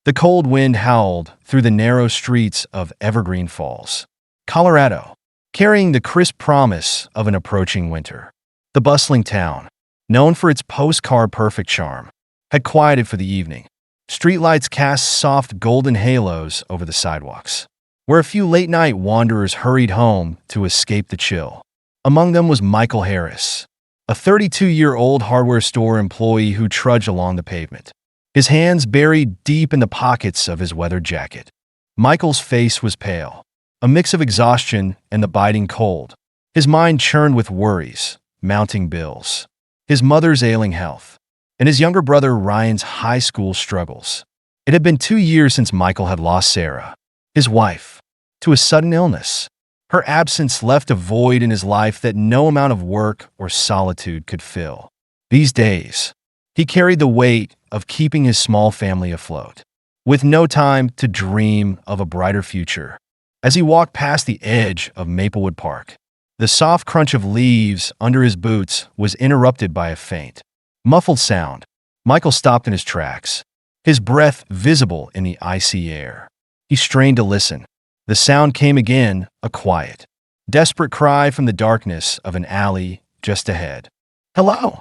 The cold wind howled through the narrow streets of Evergreen Falls, Colorado, carrying the crisp promise of an approaching winter. The bustling town, known for its postcard-perfect charm, had quieted for the evening. Streetlights cast soft golden halos over the sidewalks, where a few late-night wanderers hurried home to escape the chill. Among them was Michael Harris, a 32-year-old hardware store employee who trudged along the pavement, his hands buried deep in the pockets of his weathered jacket. Michael's face was pale, a mix of exhaustion and the biting cold. His mind churned with worries, mounting bills, his mother's ailing health, and his younger brother Ryan's high school struggles. It had been 2 years since Michael had lost Sarah, his wife, to a sudden illness. Her absence left a void in his life that no amount of work or solitude could fill. These days, he carried the weight of keeping his small family afloat, with no time to dream of a brighter future. As he walked past the edge of Maplewood Park, the soft crunch of leaves under his boots was interrupted by a faint, muffled sound. Michael stopped in his tracks, his breath visible in the icy air. He strained to listen. The sound came again, a quiet, desperate cry from the darkness of an alley just ahead. "Hello!"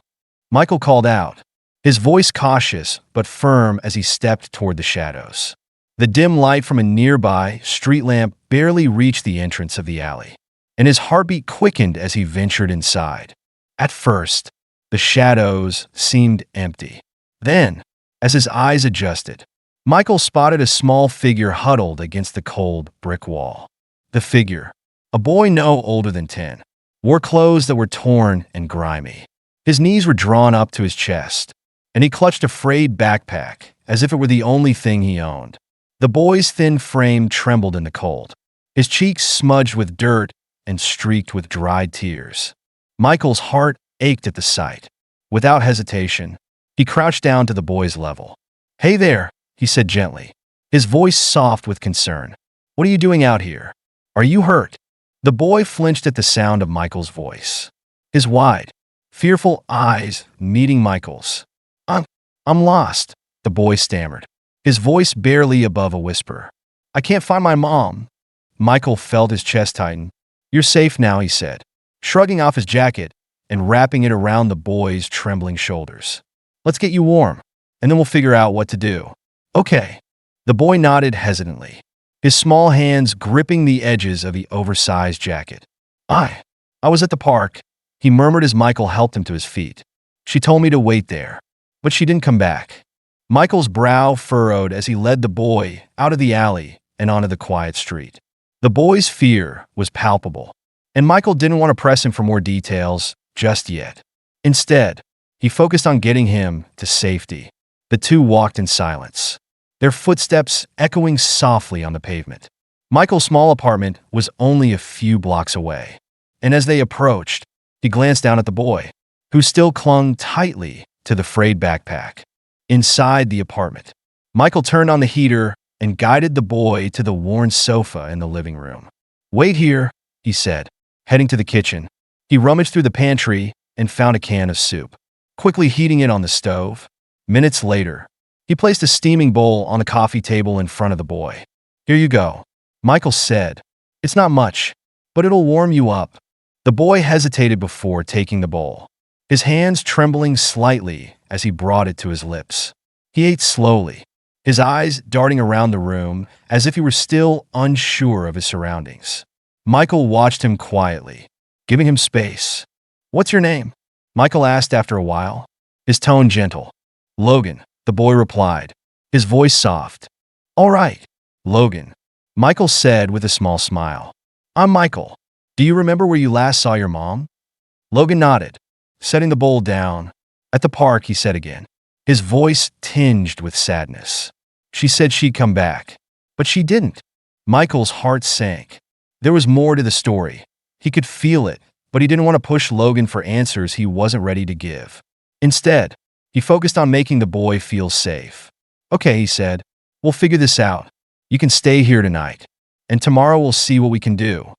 Michael called out, his voice cautious but firm as he stepped toward the shadows. The dim light from a nearby street lamp barely reached the entrance of the alley, and his heartbeat quickened as he ventured inside. At first, the shadows seemed empty. Then, as his eyes adjusted, Michael spotted a small figure huddled against the cold brick wall. The figure, a boy no older than 10, wore clothes that were torn and grimy. His knees were drawn up to his chest, and he clutched a frayed backpack as if it were the only thing he owned. The boy's thin frame trembled in the cold, his cheeks smudged with dirt and streaked with dried tears. Michael's heart ached at the sight. Without hesitation, he crouched down to the boy's level. "Hey there," he said gently, his voice soft with concern. "What are you doing out here? Are you hurt?" The boy flinched at the sound of Michael's voice, his wide, fearful eyes meeting Michael's. I'm lost," the boy stammered, his voice barely above a whisper. "I can't find my mom." Michael felt his chest tighten. "You're safe now," he said, shrugging off his jacket and wrapping it around the boy's trembling shoulders. "Let's get you warm, and then we'll figure out what to do." "Okay." The boy nodded hesitantly, his small hands gripping the edges of the oversized jacket. I was at the park," he murmured as Michael helped him to his feet. "She told me to wait there, but she didn't come back." Michael's brow furrowed as he led the boy out of the alley and onto the quiet street. The boy's fear was palpable, and Michael didn't want to press him for more details just yet. Instead, he focused on getting him to safety. The two walked in silence, their footsteps echoing softly on the pavement. Michael's small apartment was only a few blocks away, and as they approached, he glanced down at the boy, who still clung tightly to the frayed backpack. Inside the apartment, Michael turned on the heater and guided the boy to the worn sofa in the living room. "Wait here," he said, heading to the kitchen. He rummaged through the pantry and found a can of soup, quickly heating it on the stove. Minutes later, he placed a steaming bowl on the coffee table in front of the boy. "Here you go," Michael said. "It's not much, but it'll warm you up." The boy hesitated before taking the bowl, his hands trembling slightly as he brought it to his lips. He ate slowly, his eyes darting around the room as if he were still unsure of his surroundings. Michael watched him quietly, giving him space. "What's your name?" Michael asked after a while, his tone gentle. "Logan," the boy replied, his voice soft. "All right, Logan," Michael said with a small smile. "I'm Michael. Do you remember where you last saw your mom?" Logan nodded, setting the bowl down. "At the park," he said again, his voice tinged with sadness. "She said she'd come back, but she didn't." Michael's heart sank. There was more to the story. He could feel it, but he didn't want to push Logan for answers he wasn't ready to give. Instead, he focused on making the boy feel safe. "Okay," he said, "we'll figure this out. You can stay here tonight, and tomorrow we'll see what we can do."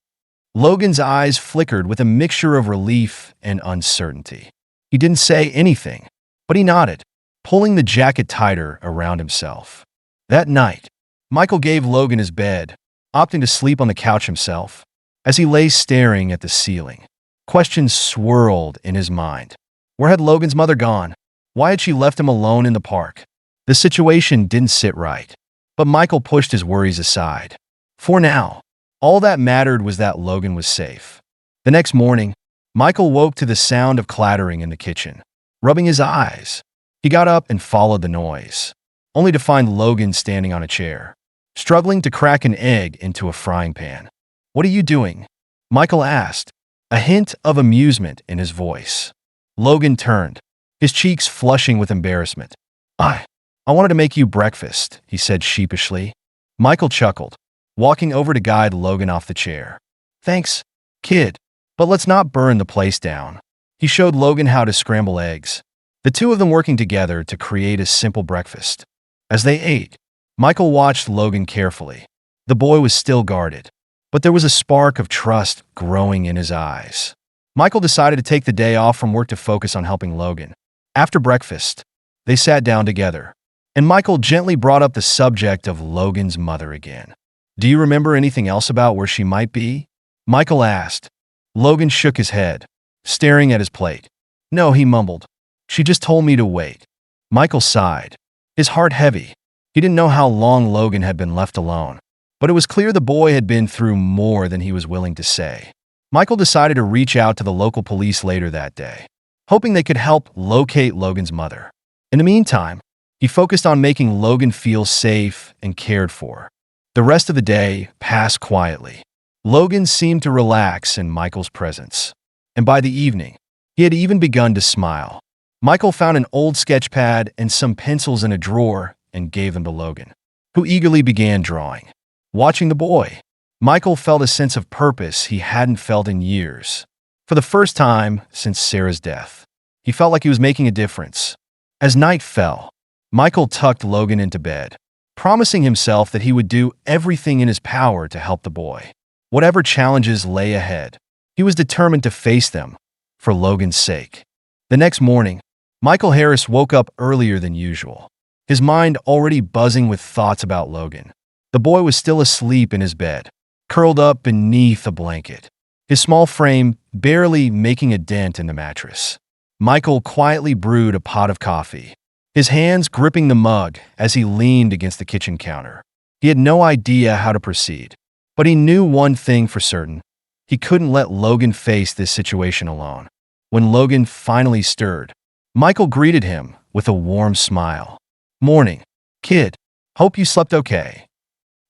Logan's eyes flickered with a mixture of relief and uncertainty. He didn't say anything, but he nodded, pulling the jacket tighter around himself. That night, Michael gave Logan his bed, opting to sleep on the couch himself. As he lay staring at the ceiling, questions swirled in his mind. Where had Logan's mother gone? Why had she left him alone in the park? The situation didn't sit right, but Michael pushed his worries aside. For now, all that mattered was that Logan was safe. The next morning, Michael woke to the sound of clattering in the kitchen. Rubbing his eyes, he got up and followed the noise, only to find Logan standing on a chair, struggling to crack an egg into a frying pan. "What are you doing?" Michael asked, a hint of amusement in his voice. Logan turned, his cheeks flushing with embarrassment. I wanted to make you breakfast," he said sheepishly. Michael chuckled, walking over to guide Logan off the chair. "Thanks, kid, but let's not burn the place down." He showed Logan how to scramble eggs, the two of them working together to create a simple breakfast. As they ate, Michael watched Logan carefully. The boy was still guarded, but there was a spark of trust growing in his eyes. Michael decided to take the day off from work to focus on helping Logan. After breakfast, they sat down together, and Michael gently brought up the subject of Logan's mother again. "Do you remember anything else about where she might be?" Michael asked. Logan shook his head, staring at his plate. "No," he mumbled. "She just told me to wait." Michael sighed, his heart heavy. He didn't know how long Logan had been left alone, but it was clear the boy had been through more than he was willing to say. Michael decided to reach out to the local police later that day, hoping they could help locate Logan's mother. In the meantime, he focused on making Logan feel safe and cared for. The rest of the day passed quietly. Logan seemed to relax in Michael's presence, and by the evening, he had even begun to smile. Michael found an old sketch pad and some pencils in a drawer and gave them to Logan, who eagerly began drawing. Watching the boy, Michael felt a sense of purpose he hadn't felt in years. For the first time since Sarah's death, he felt like he was making a difference. As night fell, Michael tucked Logan into bed, promising himself that he would do everything in his power to help the boy. Whatever challenges lay ahead, he was determined to face them for Logan's sake. The next morning, Michael Harris woke up earlier than usual, his mind already buzzing with thoughts about Logan. The boy was still asleep in his bed, curled up beneath a blanket, his small frame barely making a dent in the mattress. Michael quietly brewed a pot of coffee, his hands gripping the mug as he leaned against the kitchen counter. He had no idea how to proceed, but he knew one thing for certain. He couldn't let Logan face this situation alone. When Logan finally stirred, Michael greeted him with a warm smile. "Morning, kid. Hope you slept okay."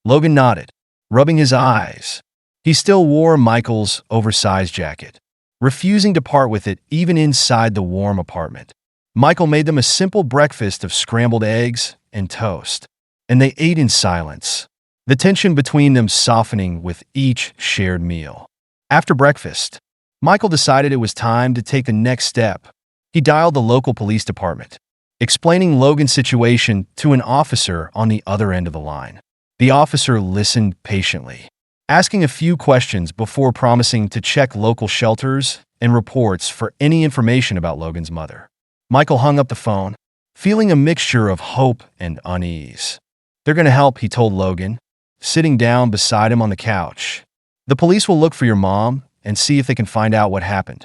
Logan nodded, rubbing his eyes. He still wore Michael's oversized jacket, refusing to part with it even inside the warm apartment. Michael made them a simple breakfast of scrambled eggs and toast, and they ate in silence, the tension between them softening with each shared meal. After breakfast, Michael decided it was time to take the next step. He dialed the local police department, explaining Logan's situation to an officer on the other end of the line. The officer listened patiently, asking a few questions before promising to check local shelters and reports for any information about Logan's mother. Michael hung up the phone, feeling a mixture of hope and unease. "They're going to help," he told Logan, sitting down beside him on the couch. "The police will look for your mom and see if they can find out what happened."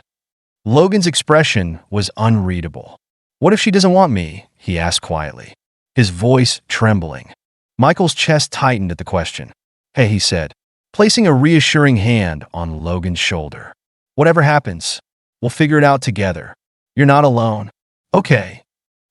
Logan's expression was unreadable. "What if she doesn't want me?" he asked quietly, his voice trembling. Michael's chest tightened at the question. "Hey," he said, placing a reassuring hand on Logan's shoulder. "Whatever happens, we'll figure it out together. You're not alone." "Okay."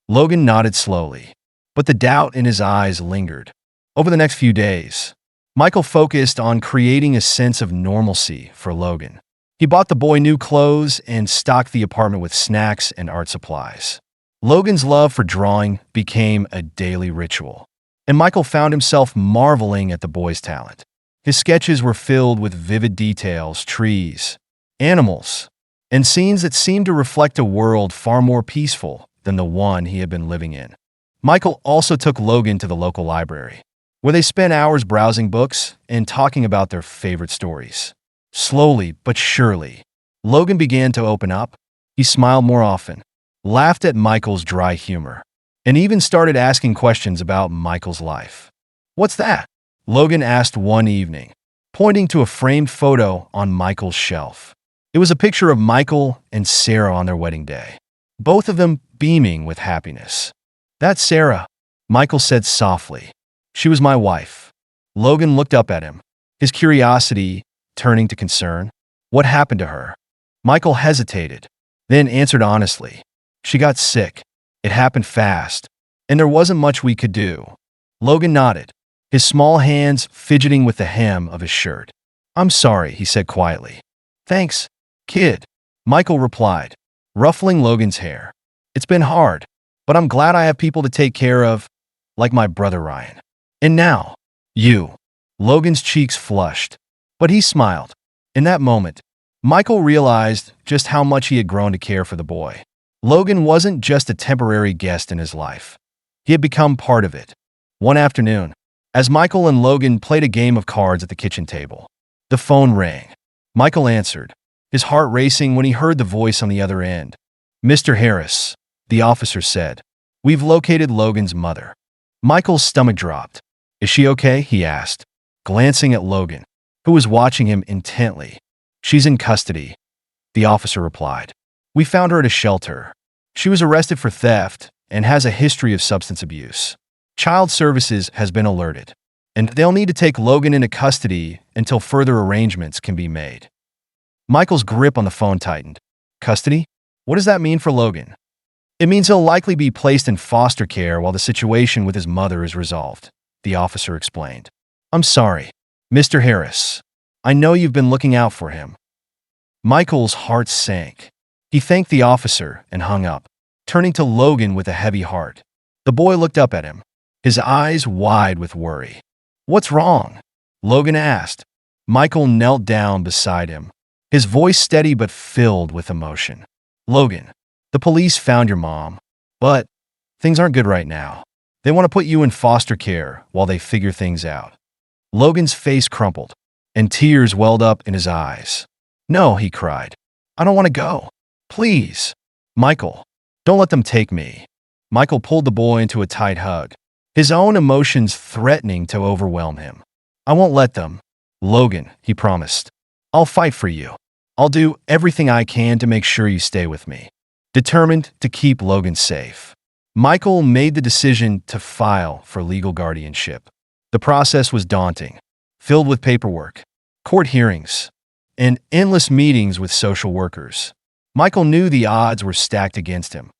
Logan nodded slowly, but the doubt in his eyes lingered. Over the next few days, Michael focused on creating a sense of normalcy for Logan. He bought the boy new clothes and stocked the apartment with snacks and art supplies. Logan's love for drawing became a daily ritual, and Michael found himself marveling at the boy's talent. His sketches were filled with vivid details, trees, animals, and scenes that seemed to reflect a world far more peaceful than the one he had been living in. Michael also took Logan to the local library, where they spent hours browsing books and talking about their favorite stories. Slowly but surely, Logan began to open up. He smiled more often, laughed at Michael's dry humor, and even started asking questions about Michael's life. What's that? Logan asked one evening, pointing to a framed photo on Michael's shelf. It was a picture of Michael and Sarah on their wedding day, both of them beaming with happiness. That's Sarah, Michael said softly. She was my wife. Logan looked up at him, his curiosity turning to concern. What happened to her? Michael hesitated, then answered honestly. She got sick. It happened fast, and there wasn't much we could do. Logan nodded, his small hands fidgeting with the hem of his shirt. I'm sorry, he said quietly. Thanks, kid, Michael replied, ruffling Logan's hair. It's been hard, but I'm glad I have people to take care of, like my brother Ryan. And now, you. Logan's cheeks flushed, but he smiled. In that moment, Michael realized just how much he had grown to care for the boy. Logan wasn't just a temporary guest in his life. He had become part of it. One afternoon, as Michael and Logan played a game of cards at the kitchen table, the phone rang. Michael answered, his heart racing when he heard the voice on the other end. Mr. Harris, the officer said, we've located Logan's mother. Michael's stomach dropped. Is she okay? He asked, glancing at Logan, who was watching him intently. She's in custody, the officer replied. We found her at a shelter. She was arrested for theft and has a history of substance abuse. Child Services has been alerted, and they'll need to take Logan into custody until further arrangements can be made. Michael's grip on the phone tightened. Custody? What does that mean for Logan? It means he'll likely be placed in foster care while the situation with his mother is resolved, the officer explained. I'm sorry, Mr. Harris. I know you've been looking out for him. Michael's heart sank. He thanked the officer and hung up, turning to Logan with a heavy heart. The boy looked up at him, his eyes wide with worry. What's wrong? Logan asked. Michael knelt down beside him, his voice steady but filled with emotion. Logan, the police found your mom, but things aren't good right now. They want to put you in foster care while they figure things out. Logan's face crumpled, and tears welled up in his eyes. No, he cried. I don't want to go. Please. Michael, don't let them take me. Michael pulled the boy into a tight hug, his own emotions threatening to overwhelm him. I won't let them. Logan, he promised. I'll fight for you. I'll do everything I can to make sure you stay with me. Determined to keep Logan safe, Michael made the decision to file for legal guardianship. The process was daunting, filled with paperwork, court hearings, and endless meetings with social workers. Michael knew the odds were stacked against him.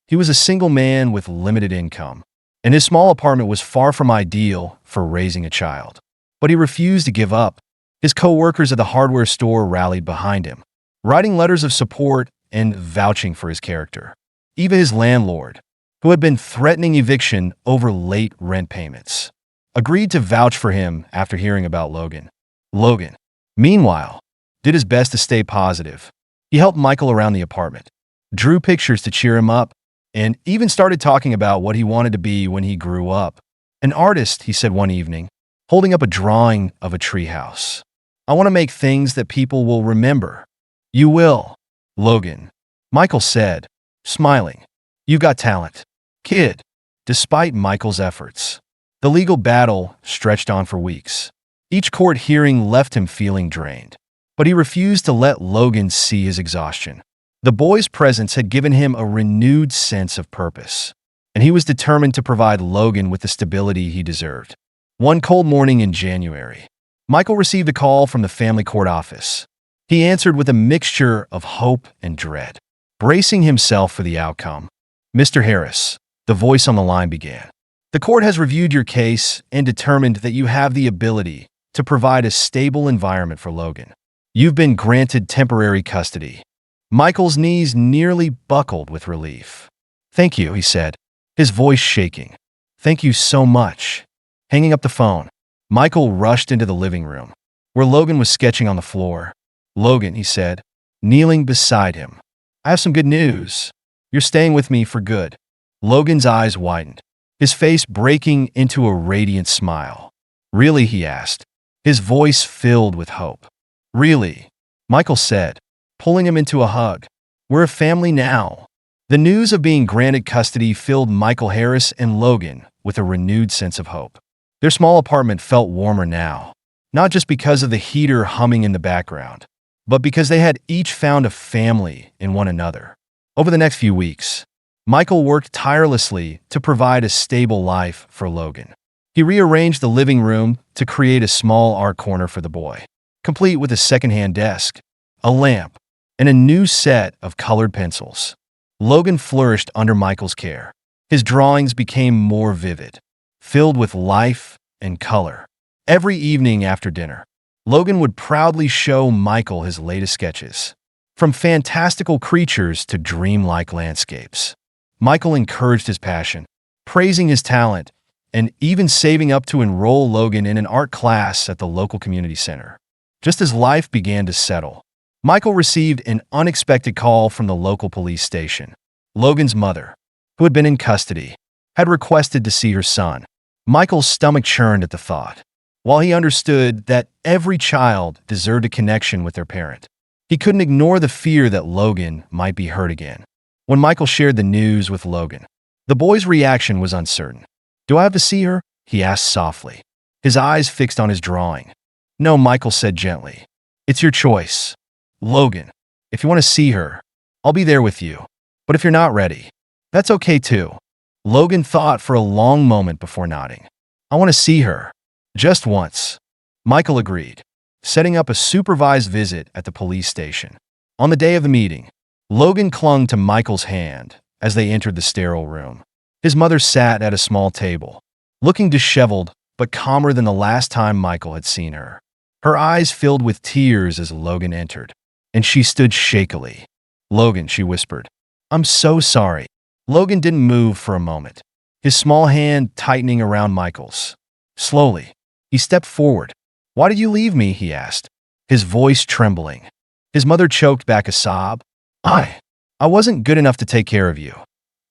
He was a single man with limited income, and his small apartment was far from ideal for raising a child. But he refused to give up. His co-workers at the hardware store rallied behind him, writing letters of support and vouching for his character. Even his landlord, who had been threatening eviction over late rent payments, agreed to vouch for him after hearing about Logan. Logan, meanwhile, did his best to stay positive. He helped Michael around the apartment, drew pictures to cheer him up, and even started talking about what he wanted to be when he grew up. An artist, he said one evening, holding up a drawing of a treehouse. I want to make things that people will remember. You will, Logan, Michael said, smiling. You've got talent, kid. Despite Michael's efforts, the legal battle stretched on for weeks. Each court hearing left him feeling drained, but he refused to let Logan see his exhaustion. The boy's presence had given him a renewed sense of purpose, and he was determined to provide Logan with the stability he deserved. One cold morning in January, Michael received a call from the family court office. He answered with a mixture of hope and dread, bracing himself for the outcome. Mr. Harris, the voice on the line began. The court has reviewed your case and determined that you have the ability to provide a stable environment for Logan. You've been granted temporary custody. Michael's knees nearly buckled with relief. Thank you, he said, his voice shaking. Thank you so much. Hanging up the phone, Michael rushed into the living room, where Logan was sketching on the floor. Logan, he said, kneeling beside him. I have some good news. You're staying with me for good. Logan's eyes widened, his face breaking into a radiant smile. Really, he asked, his voice filled with hope. Really, Michael said, pulling him into a hug. We're a family now. The news of being granted custody filled Michael Harris and Logan with a renewed sense of hope. Their small apartment felt warmer now, not just because of the heater humming in the background, but because they had each found a family in one another. Over the next few weeks, Michael worked tirelessly to provide a stable life for Logan. He rearranged the living room to create a small art corner for the boy, complete with a second-hand desk, a lamp, and a new set of colored pencils. Logan flourished under Michael's care. His drawings became more vivid, filled with life and color. Every evening after dinner, Logan would proudly show Michael his latest sketches, from fantastical creatures to dreamlike landscapes. Michael encouraged his passion, praising his talent, and even saving up to enroll Logan in an art class at the local community center. Just as life began to settle, Michael received an unexpected call from the local police station. Logan's mother, who had been in custody, had requested to see her son. Michael's stomach churned at the thought. While he understood that every child deserved a connection with their parent, he couldn't ignore the fear that Logan might be hurt again. When Michael shared the news with Logan, the boy's reaction was uncertain. "Do I have to see her?" he asked softly, his eyes fixed on his drawing. "No," Michael said gently. "It's your choice. Logan, if you want to see her, I'll be there with you. But if you're not ready, that's okay too." Logan thought for a long moment before nodding. "I want to see her. Just once." Michael agreed, setting up a supervised visit at the police station. On the day of the meeting, Logan clung to Michael's hand as they entered the sterile room. His mother sat at a small table, looking disheveled but calmer than the last time Michael had seen her. Her eyes filled with tears as Logan entered, and she stood shakily. "Logan," she whispered, "I'm so sorry." Logan didn't move for a moment, his small hand tightening around Michael's. Slowly, he stepped forward. "Why did you leave me?" he asked, his voice trembling. His mother choked back a sob. I wasn't good enough to take care of you,"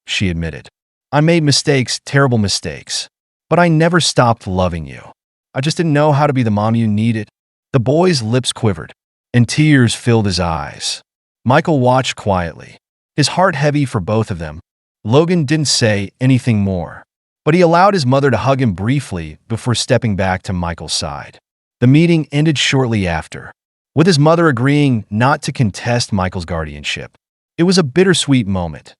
she admitted. "I made mistakes, terrible mistakes, but I never stopped loving you. I just didn't know how to be the mom you needed." The boy's lips quivered, and tears filled his eyes. Michael watched quietly, his heart heavy for both of them. Logan didn't say anything more, but he allowed his mother to hug him briefly before stepping back to Michael's side. The meeting ended shortly after, with his mother agreeing not to contest Michael's guardianship. It was a bittersweet moment,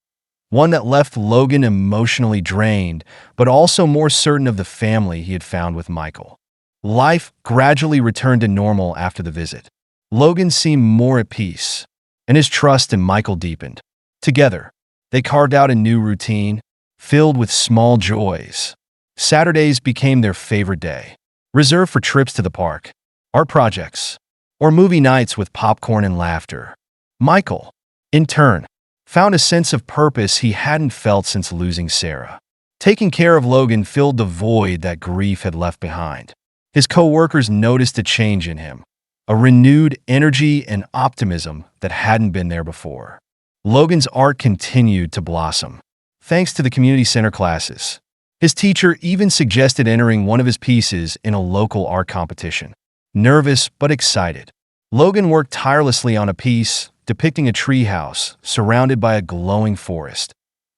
one that left Logan emotionally drained, but also more certain of the family he had found with Michael. Life gradually returned to normal after the visit. Logan seemed more at peace, and his trust in Michael deepened. Together, they carved out a new routine, filled with small joys. Saturdays became their favorite day, reserved for trips to the park, art projects, or movie nights with popcorn and laughter. Michael, in turn, found a sense of purpose he hadn't felt since losing Sarah. Taking care of Logan filled the void that grief had left behind. His co-workers noticed a change in him, a renewed energy and optimism that hadn't been there before. Logan's art continued to blossom, thanks to the community center classes. His teacher even suggested entering one of his pieces in a local art competition. Nervous but excited, Logan worked tirelessly on a piece depicting a treehouse surrounded by a glowing forest,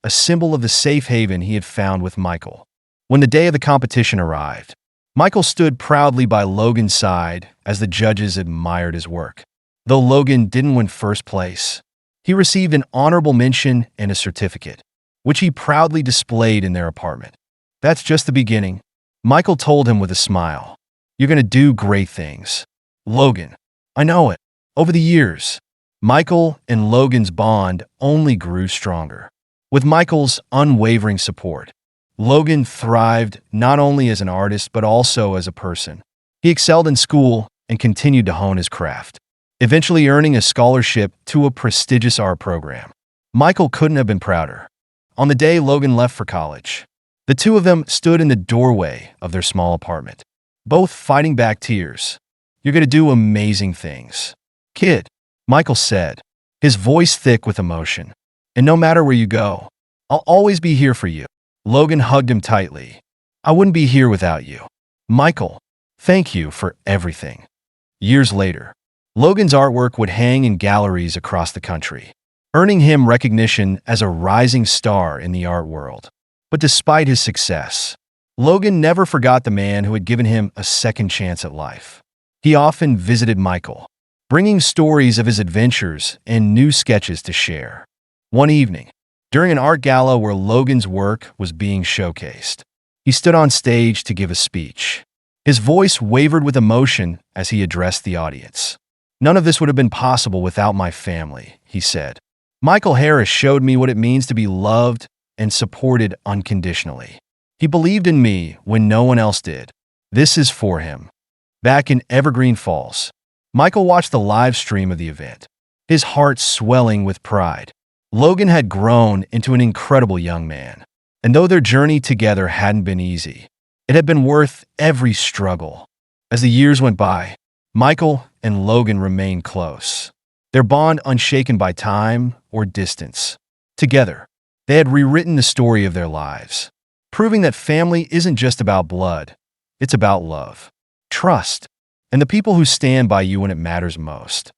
a symbol of the safe haven he had found with Michael. When the day of the competition arrived, Michael stood proudly by Logan's side as the judges admired his work. Though Logan didn't win first place, he received an honorable mention and a certificate, which he proudly displayed in their apartment. "That's just the beginning," Michael told him with a smile. "You're going to do great things." "Logan, I know it." Over the years, Michael and Logan's bond only grew stronger. With Michael's unwavering support, Logan thrived not only as an artist but also as a person. He excelled in school and continued to hone his craft, eventually earning a scholarship to a prestigious art program. Michael couldn't have been prouder. On the day Logan left for college, the two of them stood in the doorway of their small apartment, both fighting back tears. "You're going to do amazing things, kid," Michael said, his voice thick with emotion. "And no matter where you go, I'll always be here for you." Logan hugged him tightly. "I wouldn't be here without you. Michael, thank you for everything." Years later, Logan's artwork would hang in galleries across the country, earning him recognition as a rising star in the art world. But despite his success, Logan never forgot the man who had given him a second chance at life. He often visited Michael, bringing stories of his adventures and new sketches to share. One evening, during an art gala where Logan's work was being showcased, he stood on stage to give a speech. His voice wavered with emotion as he addressed the audience. "None of this would have been possible without my family," he said. "Michael Harris showed me what it means to be loved and supported unconditionally. He believed in me when no one else did. This is for him." Back in Evergreen Falls, Michael watched the live stream of the event, his heart swelling with pride. Logan had grown into an incredible young man, and though their journey together hadn't been easy, it had been worth every struggle. As the years went by, Michael and Logan remained close, their bond unshaken by time or distance. Together, they had rewritten the story of their lives, proving that family isn't just about blood, it's about love, trust, and the people who stand by you when it matters most.